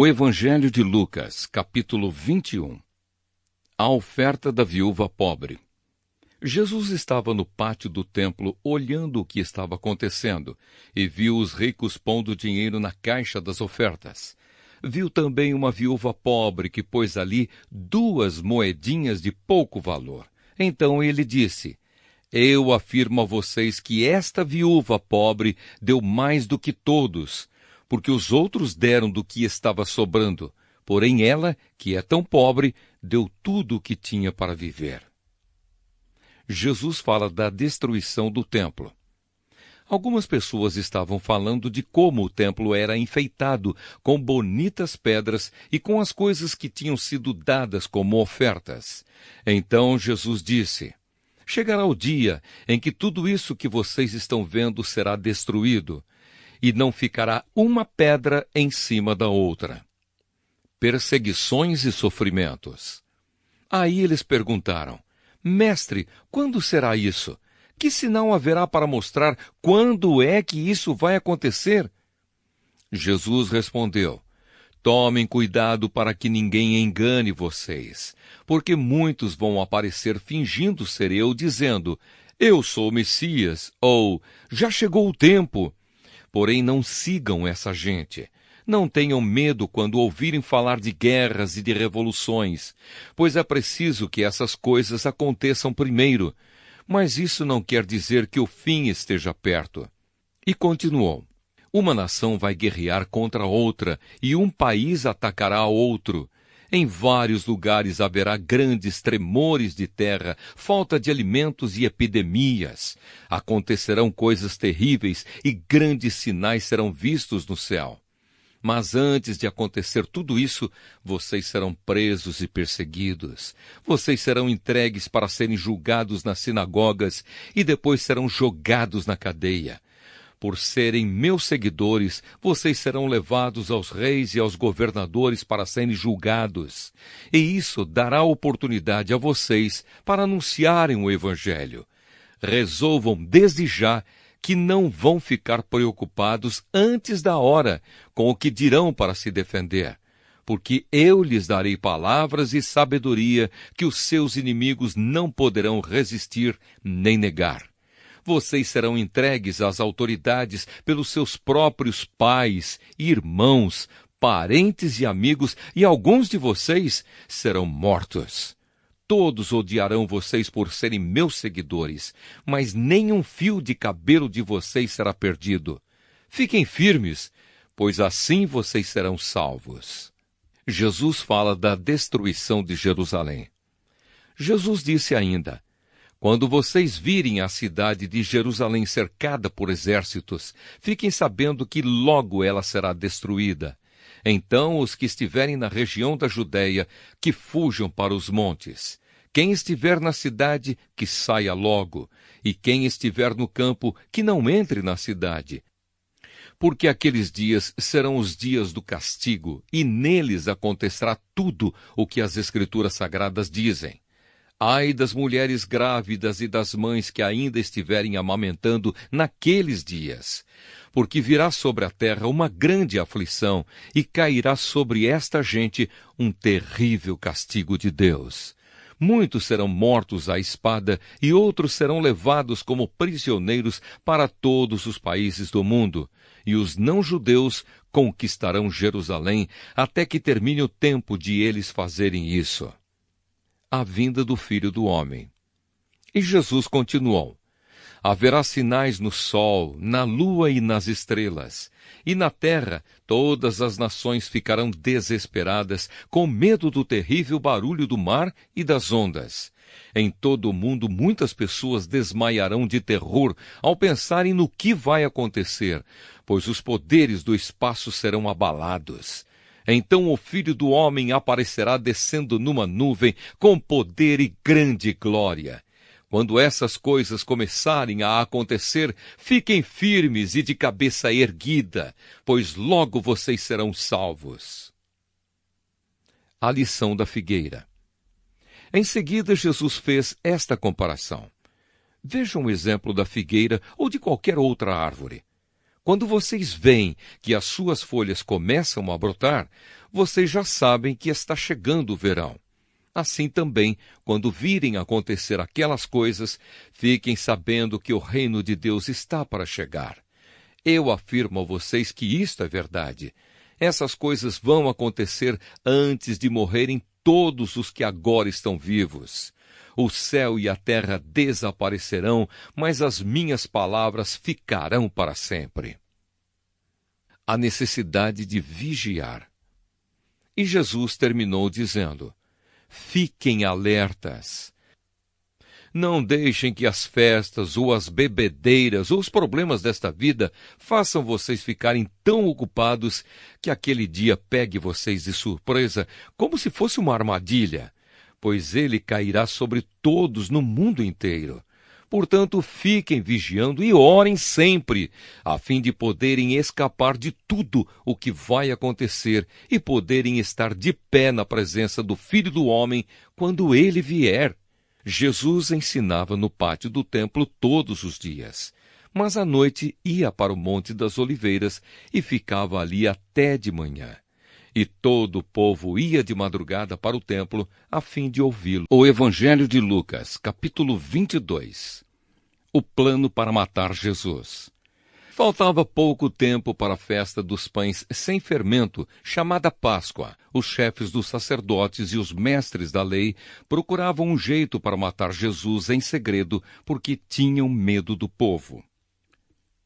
O Evangelho de Lucas, capítulo 21. A oferta da viúva pobre. Jesus estava no pátio do templo olhando o que estava acontecendo e viu os ricos pondo dinheiro na caixa das ofertas. Viu também uma viúva pobre que pôs ali 2 moedinhas de pouco valor. Então ele disse: Eu afirmo a vocês que esta viúva pobre deu mais do que todos, porque os outros deram do que estava sobrando, porém ela, que é tão pobre, deu tudo o que tinha para viver. Jesus fala da destruição do templo. Algumas pessoas estavam falando de como o templo era enfeitado com bonitas pedras e com as coisas que tinham sido dadas como ofertas. Então Jesus disse: Chegará o dia em que tudo isso que vocês estão vendo será destruído, e não ficará uma pedra em cima da outra. Perseguições e sofrimentos. Aí eles perguntaram: Mestre, quando será isso? Que sinal haverá para mostrar quando é que isso vai acontecer? Jesus respondeu: Tomem cuidado para que ninguém engane vocês, porque muitos vão aparecer fingindo ser eu, dizendo: Eu sou o Messias, ou já chegou o tempo. Porém, não sigam essa gente. Não tenham medo quando ouvirem falar de guerras e de revoluções, pois é preciso que essas coisas aconteçam primeiro. Mas isso não quer dizer que o fim esteja perto. E continuou: Uma nação vai guerrear contra outra, e um país atacará outro. Em vários lugares haverá grandes tremores de terra, falta de alimentos e epidemias. Acontecerão coisas terríveis e grandes sinais serão vistos no céu. Mas antes de acontecer tudo isso, vocês serão presos e perseguidos. Vocês serão entregues para serem julgados nas sinagogas e depois serão jogados na cadeia. Por serem meus seguidores, vocês serão levados aos reis e aos governadores para serem julgados. E isso dará oportunidade a vocês para anunciarem o Evangelho. Resolvam desde já que não vão ficar preocupados antes da hora com o que dirão para se defender, porque eu lhes darei palavras e sabedoria que os seus inimigos não poderão resistir nem negar. Vocês serão entregues às autoridades pelos seus próprios pais, irmãos, parentes e amigos, e alguns de vocês serão mortos. Todos odiarão vocês por serem meus seguidores, mas nenhum fio de cabelo de vocês será perdido. Fiquem firmes, pois assim vocês serão salvos. Jesus fala da destruição de Jerusalém. Jesus disse ainda: Quando vocês virem a cidade de Jerusalém cercada por exércitos, fiquem sabendo que logo ela será destruída. Então os que estiverem na região da Judéia, que fujam para os montes. Quem estiver na cidade, que saia logo. E quem estiver no campo, que não entre na cidade. Porque aqueles dias serão os dias do castigo, e neles acontecerá tudo o que as Escrituras Sagradas dizem. Ai das mulheres grávidas e das mães que ainda estiverem amamentando naqueles dias. Porque virá sobre a terra uma grande aflição, e cairá sobre esta gente um terrível castigo de Deus. Muitos serão mortos à espada, e outros serão levados como prisioneiros para todos os países do mundo. E os não-judeus conquistarão Jerusalém, até que termine o tempo de eles fazerem isso. A vinda do Filho do Homem. E Jesus continuou: Haverá sinais no sol, na lua e nas estrelas. E na terra todas as nações ficarão desesperadas, com medo do terrível barulho do mar e das ondas. Em todo o mundo muitas pessoas desmaiarão de terror ao pensarem no que vai acontecer, pois os poderes do espaço serão abalados. Então o Filho do Homem aparecerá descendo numa nuvem com poder e grande glória. Quando essas coisas começarem a acontecer, fiquem firmes e de cabeça erguida, pois logo vocês serão salvos. A lição da figueira. Em seguida, Jesus fez esta comparação. Vejam o exemplo da figueira ou de qualquer outra árvore. Quando vocês veem que as suas folhas começam a brotar, vocês já sabem que está chegando o verão. Assim também, quando virem acontecer aquelas coisas, fiquem sabendo que o reino de Deus está para chegar. Eu afirmo a vocês que isto é verdade. Essas coisas vão acontecer antes de morrerem todos os que agora estão vivos. O céu e a terra desaparecerão, mas as minhas palavras ficarão para sempre. A necessidade de vigiar. E Jesus terminou dizendo: fiquem alertas. Não deixem que as festas, ou as bebedeiras, ou os problemas desta vida façam vocês ficarem tão ocupados que aquele dia pegue vocês de surpresa, como se fosse uma armadilha, pois ele cairá sobre todos no mundo inteiro. Portanto, fiquem vigiando e orem sempre, a fim de poderem escapar de tudo o que vai acontecer e poderem estar de pé na presença do Filho do Homem quando ele vier. Jesus ensinava no pátio do templo todos os dias, mas à noite ia para o Monte das Oliveiras e ficava ali até de manhã. E todo o povo ia de madrugada para o templo a fim de ouvi-lo. O Evangelho de Lucas, capítulo 22. O plano para matar Jesus. Faltava pouco tempo para a festa dos pães sem fermento, chamada Páscoa. Os chefes dos sacerdotes e os mestres da lei procuravam um jeito para matar Jesus em segredo, porque tinham medo do povo.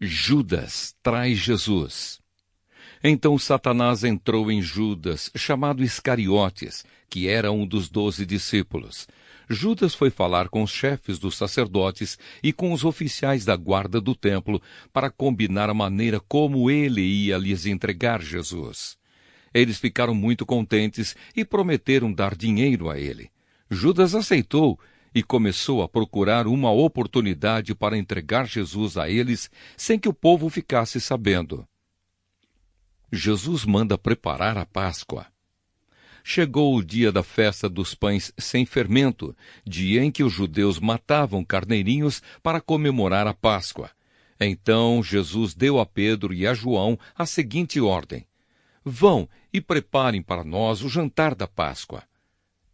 Judas traz Jesus. Então Satanás entrou em Judas, chamado Iscariotes, que era um dos 12 discípulos. Judas foi falar com os chefes dos sacerdotes e com os oficiais da guarda do templo para combinar a maneira como ele ia lhes entregar Jesus. Eles ficaram muito contentes e prometeram dar dinheiro a ele. Judas aceitou e começou a procurar uma oportunidade para entregar Jesus a eles sem que o povo ficasse sabendo. Jesus manda preparar a Páscoa. Chegou o dia da festa dos pães sem fermento, dia em que os judeus matavam carneirinhos para comemorar a Páscoa. Então Jesus deu a Pedro e a João a seguinte ordem: vão e preparem para nós o jantar da Páscoa.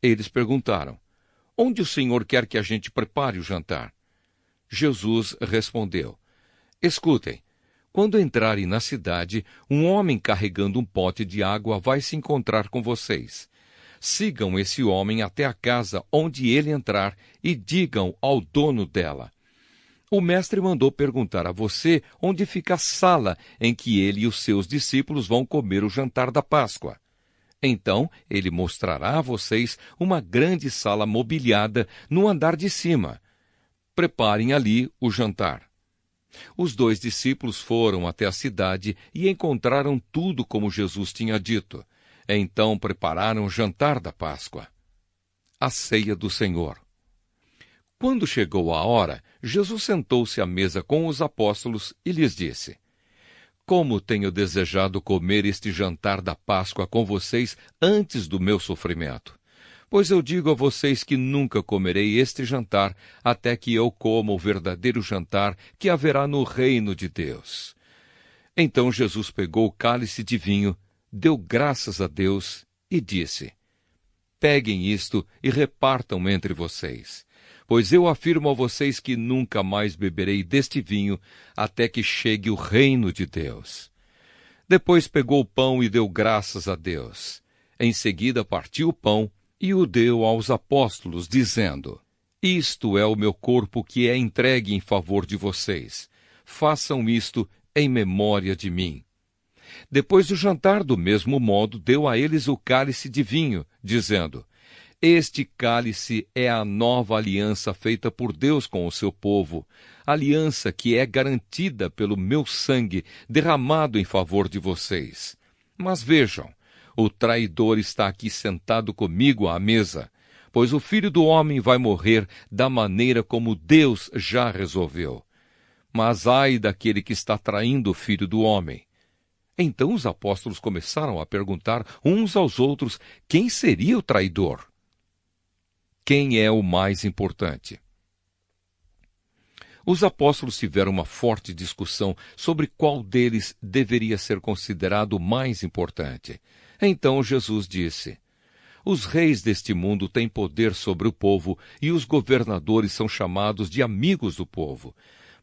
Eles perguntaram: onde o Senhor quer que a gente prepare o jantar? Jesus respondeu: escutem. Quando entrarem na cidade, um homem carregando um pote de água vai se encontrar com vocês. Sigam esse homem até a casa onde ele entrar e digam ao dono dela: o mestre mandou perguntar a você onde fica a sala em que ele e os seus discípulos vão comer o jantar da Páscoa. Então ele mostrará a vocês uma grande sala mobiliada no andar de cima. Preparem ali o jantar. Os 2 discípulos foram até a cidade e encontraram tudo como Jesus tinha dito. Então prepararam o jantar da Páscoa. A ceia do Senhor. Quando chegou a hora, Jesus sentou-se à mesa com os apóstolos e lhes disse: como tenho desejado comer este jantar da Páscoa com vocês antes do meu sofrimento. Pois eu digo a vocês que nunca comerei este jantar até que eu coma o verdadeiro jantar que haverá no reino de Deus. Então Jesus pegou o cálice de vinho, deu graças a Deus e disse: peguem isto e repartam entre vocês. Pois eu afirmo a vocês que nunca mais beberei deste vinho até que chegue o reino de Deus. Depois pegou o pão e deu graças a Deus. Em seguida partiu o pão e o deu aos apóstolos, dizendo: isto é o meu corpo que é entregue em favor de vocês. Façam isto em memória de mim. Depois do jantar, do mesmo modo, deu a eles o cálice de vinho, dizendo: este cálice é a nova aliança feita por Deus com o seu povo, aliança que é garantida pelo meu sangue derramado em favor de vocês. Mas vejam, o traidor está aqui sentado comigo à mesa, pois o Filho do Homem vai morrer da maneira como Deus já resolveu. Mas ai daquele que está traindo o Filho do Homem. Então os apóstolos começaram a perguntar uns aos outros quem seria o traidor. Quem é o mais importante? Os apóstolos tiveram uma forte discussão sobre qual deles deveria ser considerado o mais importante. Então Jesus disse: os reis deste mundo têm poder sobre o povo e os governadores são chamados de amigos do povo.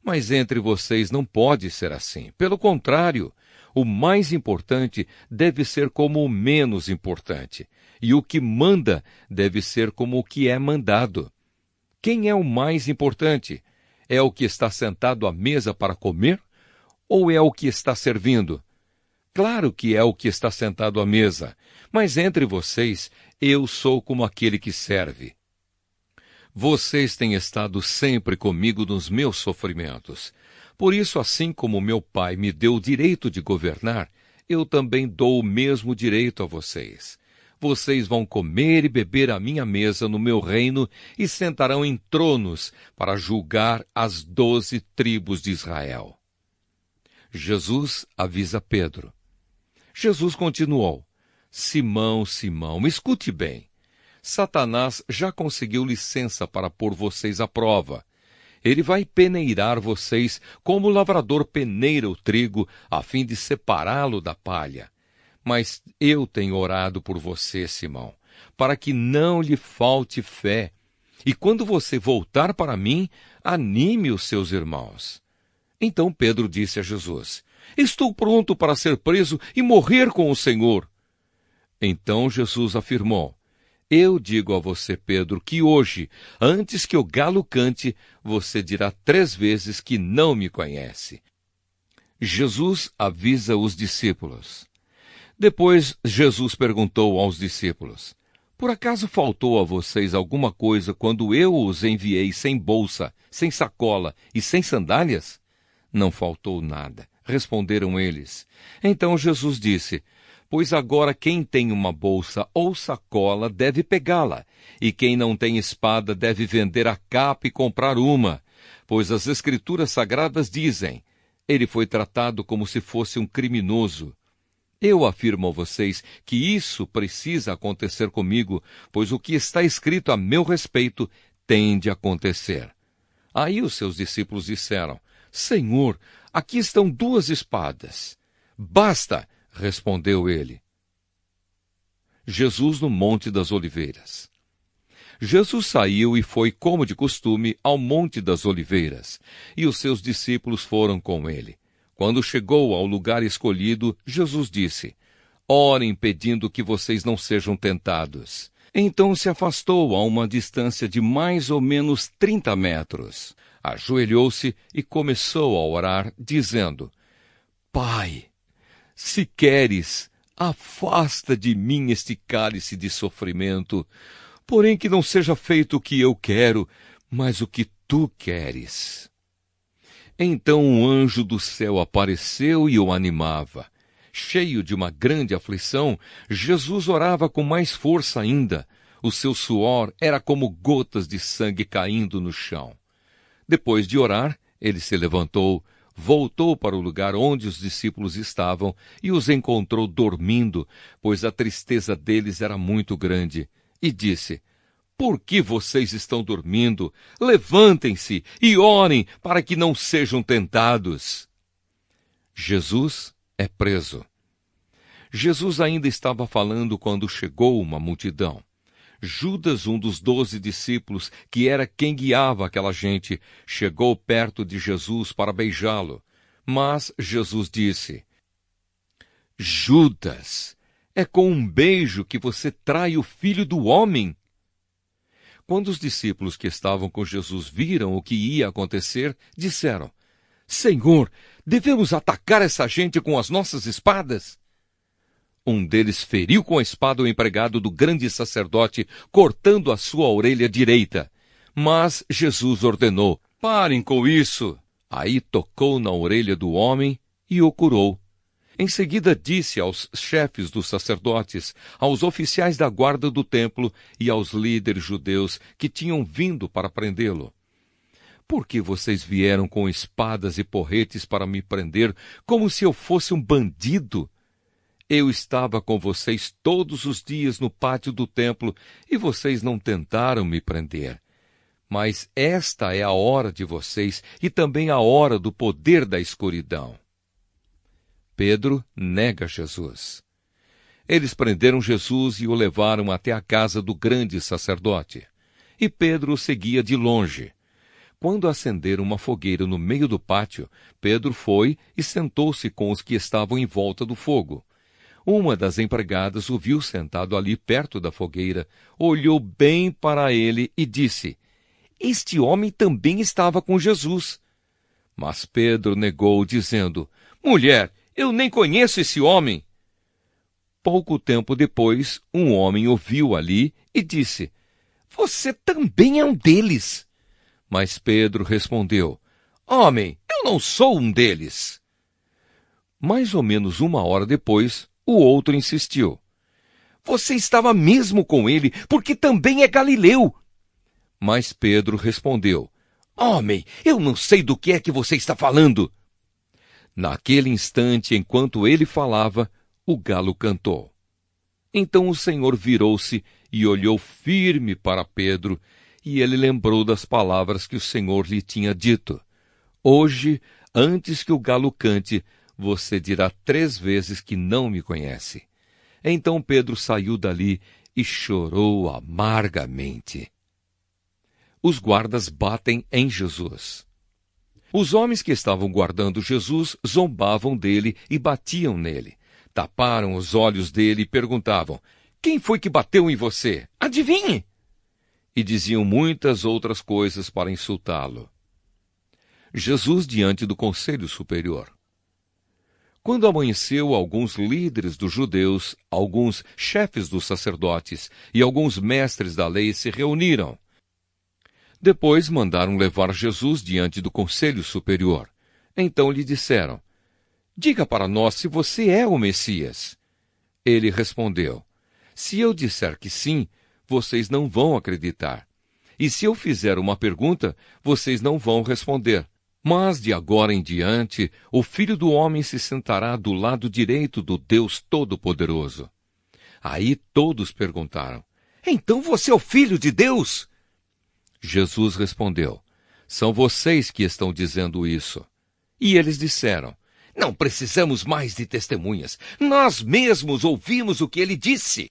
Mas entre vocês não pode ser assim. Pelo contrário, o mais importante deve ser como o menos importante, e o que manda deve ser como o que é mandado. Quem é o mais importante? É o que está sentado à mesa para comer? Ou é o que está servindo? Claro que é o que está sentado à mesa, mas entre vocês eu sou como aquele que serve. Vocês têm estado sempre comigo nos meus sofrimentos. Por isso, assim como meu pai me deu o direito de governar, eu também dou o mesmo direito a vocês. Vocês vão comer e beber à minha mesa no meu reino e sentarão em tronos para julgar as 12 tribos de Israel. Jesus avisa Pedro. Jesus continuou: Simão, Simão, escute bem. Satanás já conseguiu licença para pôr vocês à prova. Ele vai peneirar vocês como o lavrador peneira o trigo, a fim de separá-lo da palha. Mas eu tenho orado por você, Simão, para que não lhe falte fé. E quando você voltar para mim, anime os seus irmãos. Então Pedro disse a Jesus: estou pronto para ser preso e morrer com o Senhor. Então Jesus afirmou: eu digo a você, Pedro, que hoje, antes que o galo cante, você dirá 3 vezes que não me conhece. Jesus avisa os discípulos. Depois Jesus perguntou aos discípulos: por acaso faltou a vocês alguma coisa quando eu os enviei sem bolsa, sem sacola e sem sandálias? Não faltou nada, responderam eles. Então Jesus disse: pois agora quem tem uma bolsa ou sacola deve pegá-la, e quem não tem espada deve vender a capa e comprar uma, pois as Escrituras Sagradas dizem: ele foi tratado como se fosse um criminoso. Eu afirmo a vocês que isso precisa acontecer comigo, pois o que está escrito a meu respeito tem de acontecer. Aí os seus discípulos disseram: Senhor, aqui estão 2 espadas. Basta, respondeu ele. Jesus no Monte das Oliveiras. Jesus saiu e foi, como de costume, ao Monte das Oliveiras, e os seus discípulos foram com ele. Quando chegou ao lugar escolhido, Jesus disse: orem pedindo que vocês não sejam tentados. Então se afastou a uma distância de mais ou menos 30 metros. Ajoelhou-se e começou a orar, dizendo: Pai, se queres, afasta de mim este cálice de sofrimento, porém que não seja feito o que eu quero, mas o que tu queres. Então um anjo do céu apareceu e o animava. Cheio de uma grande aflição, Jesus orava com mais força ainda. O seu suor era como gotas de sangue caindo no chão. Depois de orar, ele se levantou, voltou para o lugar onde os discípulos estavam e os encontrou dormindo, pois a tristeza deles era muito grande, e disse: por que vocês estão dormindo? Levantem-se e orem para que não sejam tentados. Jesus é preso. Jesus ainda estava falando quando chegou uma multidão. Judas, um dos 12 discípulos, que era quem guiava aquela gente, chegou perto de Jesus para beijá-lo. Mas Jesus disse: Judas, é com um beijo que você trai o Filho do Homem? Quando os discípulos que estavam com Jesus viram o que ia acontecer, disseram: Senhor, devemos atacar essa gente com as nossas espadas? Um deles feriu com a espada o empregado do grande sacerdote, cortando a sua orelha direita. Mas Jesus ordenou: parem com isso. Aí tocou na orelha do homem e o curou. Em seguida disse aos chefes dos sacerdotes, aos oficiais da guarda do templo e aos líderes judeus que tinham vindo para prendê-lo: por que vocês vieram com espadas e porretes para me prender, como se eu fosse um bandido? Eu estava com vocês todos os dias no pátio do templo e vocês não tentaram me prender. Mas esta é a hora de vocês e também a hora do poder da escuridão. Pedro nega Jesus. Eles prenderam Jesus e o levaram até a casa do grande sacerdote. E Pedro o seguia de longe. Quando acenderam uma fogueira no meio do pátio, Pedro foi e sentou-se com os que estavam em volta do fogo. Uma das empregadas o viu sentado ali perto da fogueira, olhou bem para ele e disse: "Este homem também estava com Jesus." Mas Pedro negou, dizendo: "Mulher, eu nem conheço esse homem." Pouco tempo depois, um homem o viu ali e disse: "Você também é um deles." Mas Pedro respondeu: "Homem, eu não sou um deles." Mais ou menos 1 hora depois, o outro insistiu: "Você estava mesmo com ele, porque também é galileu." Mas Pedro respondeu: "Homem, eu não sei do que é que você está falando." Naquele instante, enquanto ele falava, o galo cantou. Então o Senhor virou-se e olhou firme para Pedro, e ele lembrou das palavras que o Senhor lhe tinha dito: "Hoje, antes que o galo cante, você dirá 3 vezes que não me conhece." Então Pedro saiu dali e chorou amargamente. Os guardas batem em Jesus. Os homens que estavam guardando Jesus zombavam dele e batiam nele. Taparam os olhos dele e perguntavam: "Quem foi que bateu em você? Adivinhe!" E diziam muitas outras coisas para insultá-lo. Jesus diante do Conselho Superior. Quando amanheceu, alguns líderes dos judeus, alguns chefes dos sacerdotes e alguns mestres da lei se reuniram. Depois mandaram levar Jesus diante do Conselho Superior. Então lhe disseram: "Diga para nós se você é o Messias." Ele respondeu: "Se eu disser que sim, vocês não vão acreditar. E se eu fizer uma pergunta, vocês não vão responder. Mas de agora em diante, o Filho do Homem se sentará do lado direito do Deus Todo-Poderoso." Aí todos perguntaram: "Então você é o Filho de Deus?" Jesus respondeu: "São vocês que estão dizendo isso." E eles disseram: "Não precisamos mais de testemunhas. Nós mesmos ouvimos o que ele disse."